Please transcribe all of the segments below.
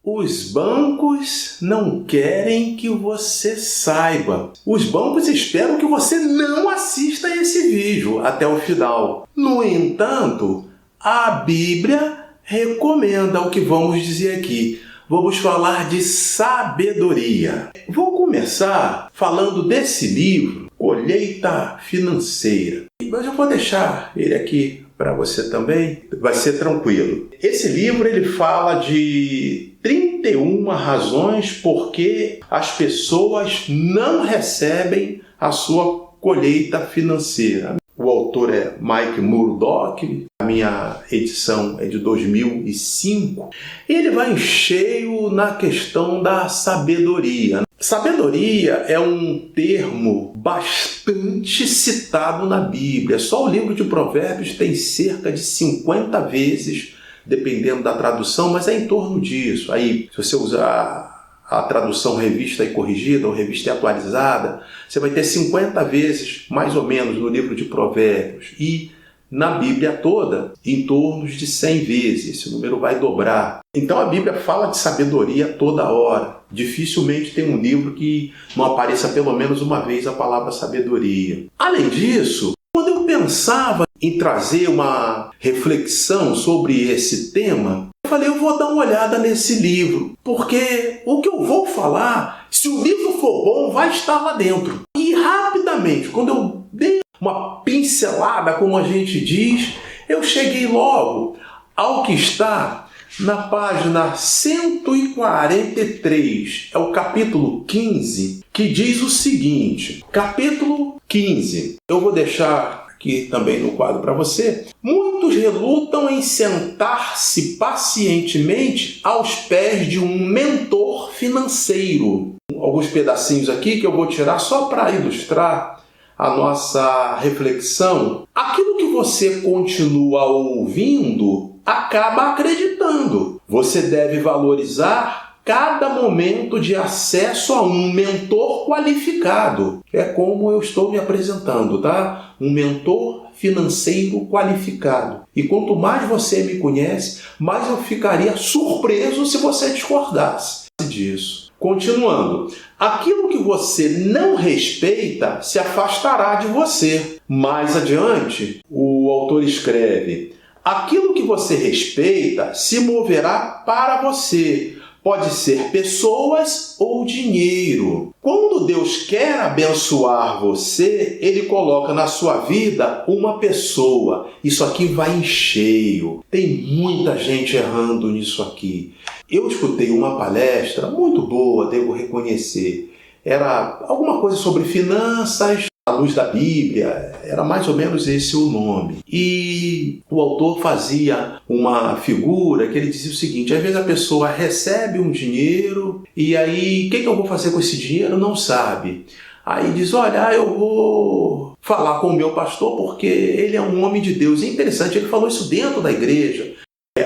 Os bancos não querem que você saiba. Os bancos esperam que você não assista esse vídeo até o final. No entanto, a Bíblia recomenda o que vamos dizer aqui. Vamos falar de sabedoria. Vou começar falando desse livro, Colheita Financeira. Mas eu vou deixar ele aqui para você também, vai ser tranquilo. Esse livro ele fala de 31 razões por que as pessoas não recebem a sua colheita financeira. O autor é Mike Murdock, a minha edição é de 2005. Ele vai em cheio na questão da sabedoria. Sabedoria é um termo bastante citado na Bíblia. Só o livro de Provérbios tem cerca de 50 vezes, dependendo da tradução, mas é em torno disso. Aí, se você usar a tradução revista e corrigida ou revista e atualizada, você vai ter 50 vezes, mais ou menos, no livro de Provérbios. E na Bíblia toda, em torno de 100 vezes. Esse número vai dobrar. Então a Bíblia fala de sabedoria toda hora. Dificilmente tem um livro que não apareça pelo menos uma vez a palavra sabedoria. Além disso, quando eu pensava em trazer uma reflexão sobre esse tema, eu falei, eu vou dar uma olhada nesse livro, porque o que eu vou falar, se o livro for bom, vai estar lá dentro. E rapidamente, quando eu dei uma pincelada, como a gente diz, eu cheguei logo ao que está na página 143, é o capítulo 15, que diz o seguinte, capítulo 15, eu vou deixar aqui também no quadro para você. Muitos relutam em sentar-se pacientemente aos pés de um mentor financeiro. Alguns pedacinhos aqui que eu vou tirar só para ilustrar a nossa reflexão. Aquilo que você continua ouvindo acaba acreditando. Você deve valorizar cada momento de acesso a um mentor qualificado. É como eu estou me apresentando, tá? Um mentor financeiro qualificado. E quanto mais você me conhece, mais eu ficaria surpreso se você discordasse disso. Continuando, aquilo que você não respeita se afastará de você. Mais adiante, o autor escreve, aquilo que você respeita se moverá para você. Pode ser pessoas ou dinheiro. Quando Deus quer abençoar você, Ele coloca na sua vida uma pessoa. Isso aqui vai em cheio. Tem muita gente errando nisso aqui. Eu escutei uma palestra muito boa, devo reconhecer. Era alguma coisa sobre finanças, à luz da Bíblia, era mais ou menos esse o nome. E o autor fazia uma figura que ele dizia o seguinte, às vezes a pessoa recebe um dinheiro e aí, o que eu vou fazer com esse dinheiro? Não sabe. Aí diz, olha, eu vou falar com o meu pastor porque ele é um homem de Deus. E é interessante, ele falou isso dentro da igreja.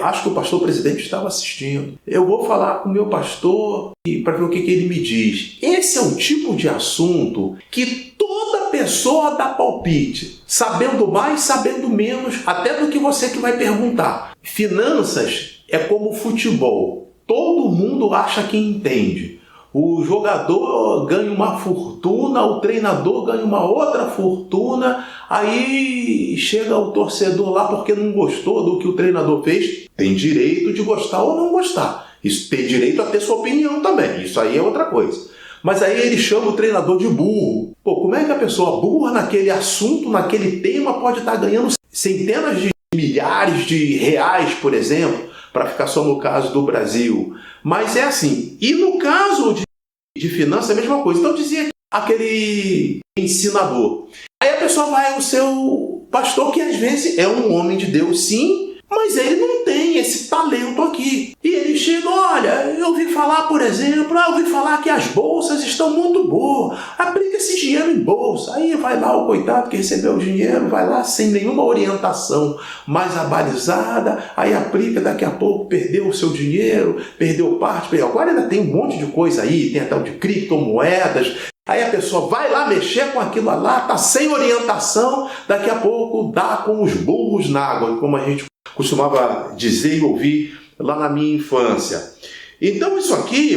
Acho que o pastor presidente estava assistindo. Eu vou falar com o meu pastor para ver o que ele me diz. Esse é um tipo de assunto que toda pessoa dá palpite, sabendo mais, sabendo menos, até do que você que vai perguntar. Finanças é como futebol. Todo mundo acha que entende. O jogador ganha uma fortuna, o treinador ganha uma outra fortuna, aí chega o torcedor lá porque não gostou do que o treinador fez. Tem direito de gostar ou não gostar. Isso tem direito a ter sua opinião também. Isso aí é outra coisa. Mas aí ele chama o treinador de burro. Pô, como é que a pessoa burra naquele assunto, naquele tema, pode estar ganhando centenas de milhares de reais, por exemplo, para ficar só no caso do Brasil? Mas é assim. E no caso de finanças é a mesma coisa. Então dizia aquele ensinador. Aí a pessoa vai ao seu pastor, que às vezes é um homem de Deus, sim, mas ele não tem esse talento aqui. E ele chega, olha, eu ouvi falar, por exemplo, eu ouvi falar que as bolsas estão muito boas, aplica esse dinheiro em bolsa. Aí vai lá o coitado que recebeu o dinheiro, vai lá sem nenhuma orientação mais abalizada, aí aplica, daqui a pouco perdeu o seu dinheiro, perdeu parte, perdeu. Agora ainda tem um monte de coisa aí, tem até o de criptomoedas. Aí a pessoa vai lá mexer com aquilo lá, tá sem orientação, daqui a pouco dá com os burros na água, como a gente costumava dizer e ouvir lá na minha infância. Então isso aqui,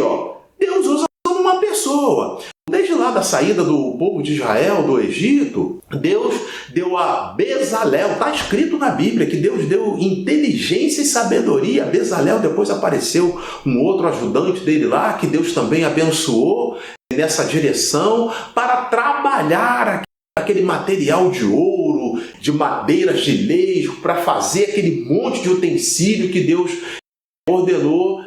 Deus usa uma pessoa. Desde lá da saída do povo de Israel, do Egito, Deus deu a Bezalel. Está escrito na Bíblia que Deus deu inteligência e sabedoria a Bezalel. Depois apareceu um outro ajudante dele lá, que Deus também abençoou nessa direção para trabalhar aquele material de ouro, de madeiras de leis, para fazer aquele monte de utensílio que Deus ordenou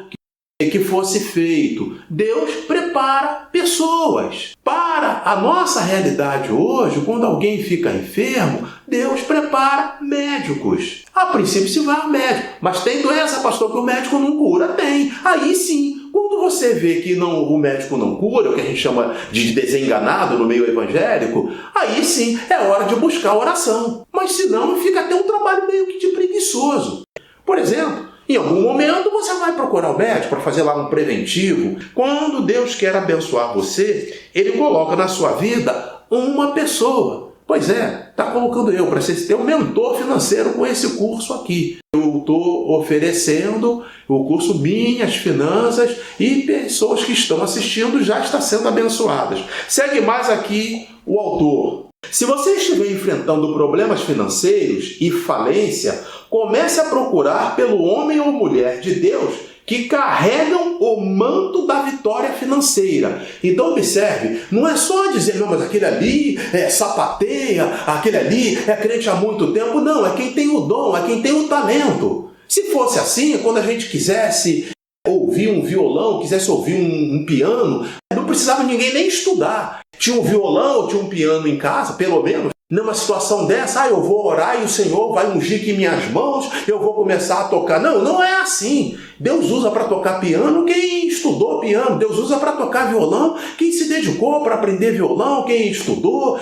que fosse feito. Deus prepara pessoas. Para a nossa realidade hoje, quando alguém fica enfermo, Deus prepara médicos. A princípio se vai ao médico. Mas tem doença, pastor, que o médico não cura? Tem. Aí sim, quando você vê que o médico não cura, o que a gente chama de desenganado no meio evangélico, aí sim é hora de buscar oração. Mas senão fica até um trabalho meio que de preguiçoso. Por exemplo, em algum momento você vai procurar o médico para fazer lá um preventivo. Quando Deus quer abençoar você, Ele coloca na sua vida uma pessoa. Pois é, está colocando eu para ser teu mentor financeiro com esse curso aqui. Eu estou oferecendo o curso Minhas Finanças e pessoas que estão assistindo já estão sendo abençoadas. Segue mais aqui o autor. Se você estiver enfrentando problemas financeiros e falência, comece a procurar pelo homem ou mulher de Deus que carregam o manto da vitória financeira. Então observe, não é só dizer, não, mas aquele ali sapateia, aquele ali é crente há muito tempo. Não, é quem tem o dom, é quem tem o talento. Se fosse assim, quando a gente quisesse ouvir um violão, quisesse ouvir um piano, não precisava ninguém nem estudar. Tinha um violão ou tinha um piano em casa, pelo menos. Numa situação dessa, eu vou orar e o Senhor vai ungir aqui minhas mãos, eu vou começar a tocar. Não, não é assim. Deus usa para tocar piano quem estudou piano. Deus usa para tocar violão quem se dedicou para aprender violão, quem estudou.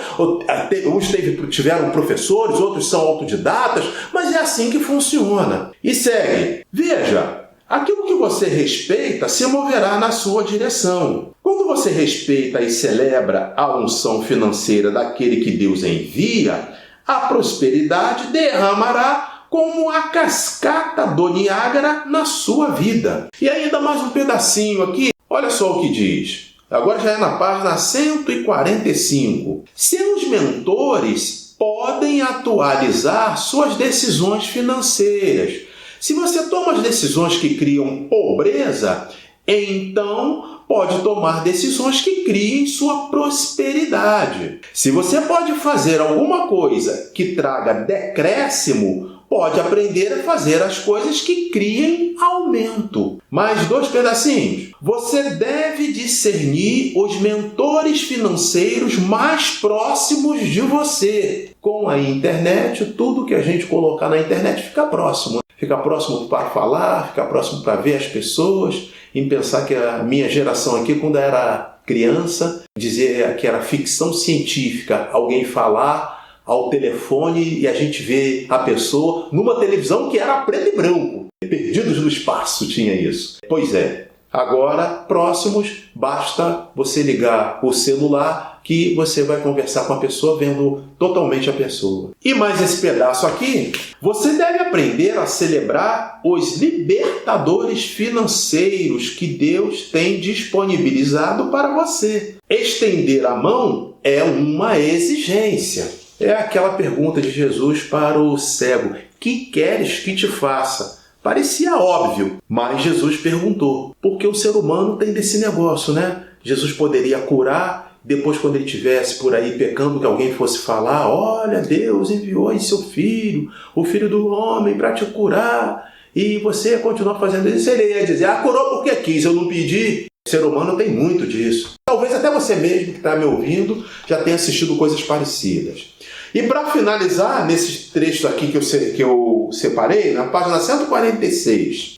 Uns tiveram professores, outros são autodidatas, mas é assim que funciona. E segue. Veja. Aquilo que você respeita se moverá na sua direção. Quando você respeita e celebra a unção financeira daquele que Deus envia, a prosperidade derramará como a cascata do Niágara na sua vida. E ainda mais um pedacinho aqui, olha só o que diz. Agora já é na página 145. Seus mentores podem atualizar suas decisões financeiras. Se você toma as decisões que criam pobreza, então pode tomar decisões que criem sua prosperidade. Se você pode fazer alguma coisa que traga decréscimo, pode aprender a fazer as coisas que criem aumento. Mais 2 pedacinhos. Você deve discernir os mentores financeiros mais próximos de você. Com a internet, tudo que a gente colocar na internet fica próximo. Fica próximo para falar, fica próximo para ver as pessoas, em pensar que a minha geração aqui, quando era criança, dizia que era ficção científica, alguém falar ao telefone e a gente vê a pessoa numa televisão que era preto e branco. Perdidos no espaço tinha isso. Pois é, agora, próximos, basta você ligar o celular que você vai conversar com a pessoa vendo totalmente a pessoa. E mais esse pedaço aqui, você deve aprender a celebrar os libertadores financeiros que Deus tem disponibilizado para você. Estender a mão é uma exigência. É aquela pergunta de Jesus para o cego: que queres que te faça? Parecia óbvio, mas Jesus perguntou, porque o ser humano tem desse negócio, né? Jesus poderia curar. Depois, quando ele estivesse por aí pecando, que alguém fosse falar: olha, Deus enviou aí seu filho, o filho do homem, para te curar, e você continua fazendo isso, ele ia dizer: curou porque quis, eu não pedi. O ser humano tem muito disso. Talvez até você mesmo que está me ouvindo já tenha assistido coisas parecidas. E para finalizar, nesses trechos aqui que eu separei, na página 146,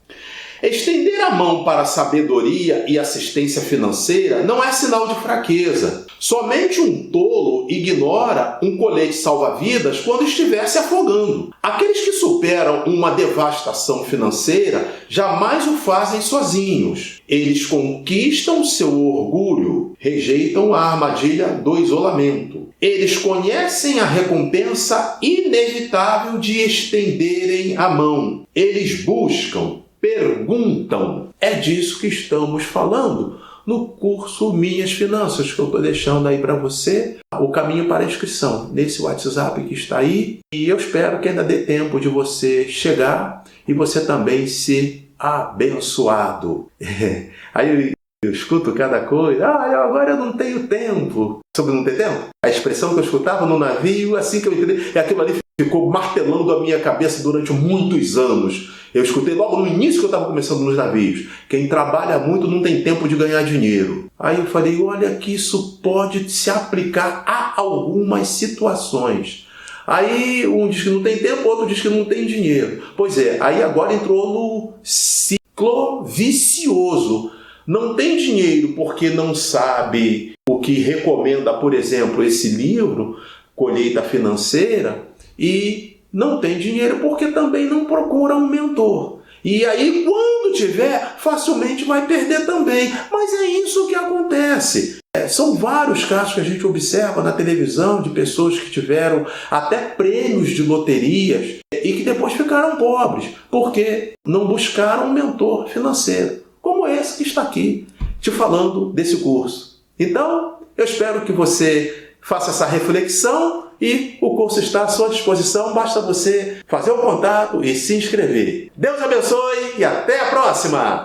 estender a mão para a sabedoria e assistência financeira não é sinal de fraqueza. Somente um tolo ignora um colete salva-vidas quando estiver se afogando. Aqueles que superam uma devastação financeira jamais o fazem sozinhos. Eles conquistam seu orgulho, rejeitam a armadilha do isolamento. Eles conhecem a recompensa inevitável de estenderem a mão. Eles buscam perguntam. É disso que estamos falando no curso Minhas Finanças, que eu estou deixando aí para você o caminho para a inscrição nesse WhatsApp que está aí. E eu espero que ainda dê tempo de você chegar e você também ser abençoado. Aí eu escuto cada coisa. Agora eu não tenho tempo. Sobre não ter tempo? A expressão que eu escutava no navio, assim que eu entendi, aquilo ali ficou martelando a minha cabeça durante muitos anos. Eu escutei logo no início que eu estava começando nos navios. Quem trabalha muito não tem tempo de ganhar dinheiro. Aí eu falei, olha que isso pode se aplicar a algumas situações. Aí um diz que não tem tempo, outro diz que não tem dinheiro. Pois é, aí agora entrou no ciclo vicioso. Não tem dinheiro porque não sabe o que recomenda, por exemplo, esse livro, Colheita Financeira, e não tem dinheiro porque também não procura um mentor. E aí, quando tiver, facilmente vai perder também. Mas é isso que acontece. São vários casos que a gente observa na televisão de pessoas que tiveram até prêmios de loterias e que depois ficaram pobres, porque não buscaram um mentor financeiro, como esse que está aqui, te falando desse curso. Então, eu espero que você faça essa reflexão e o curso está à sua disposição. Basta você fazer o contato e se inscrever. Deus abençoe e até a próxima!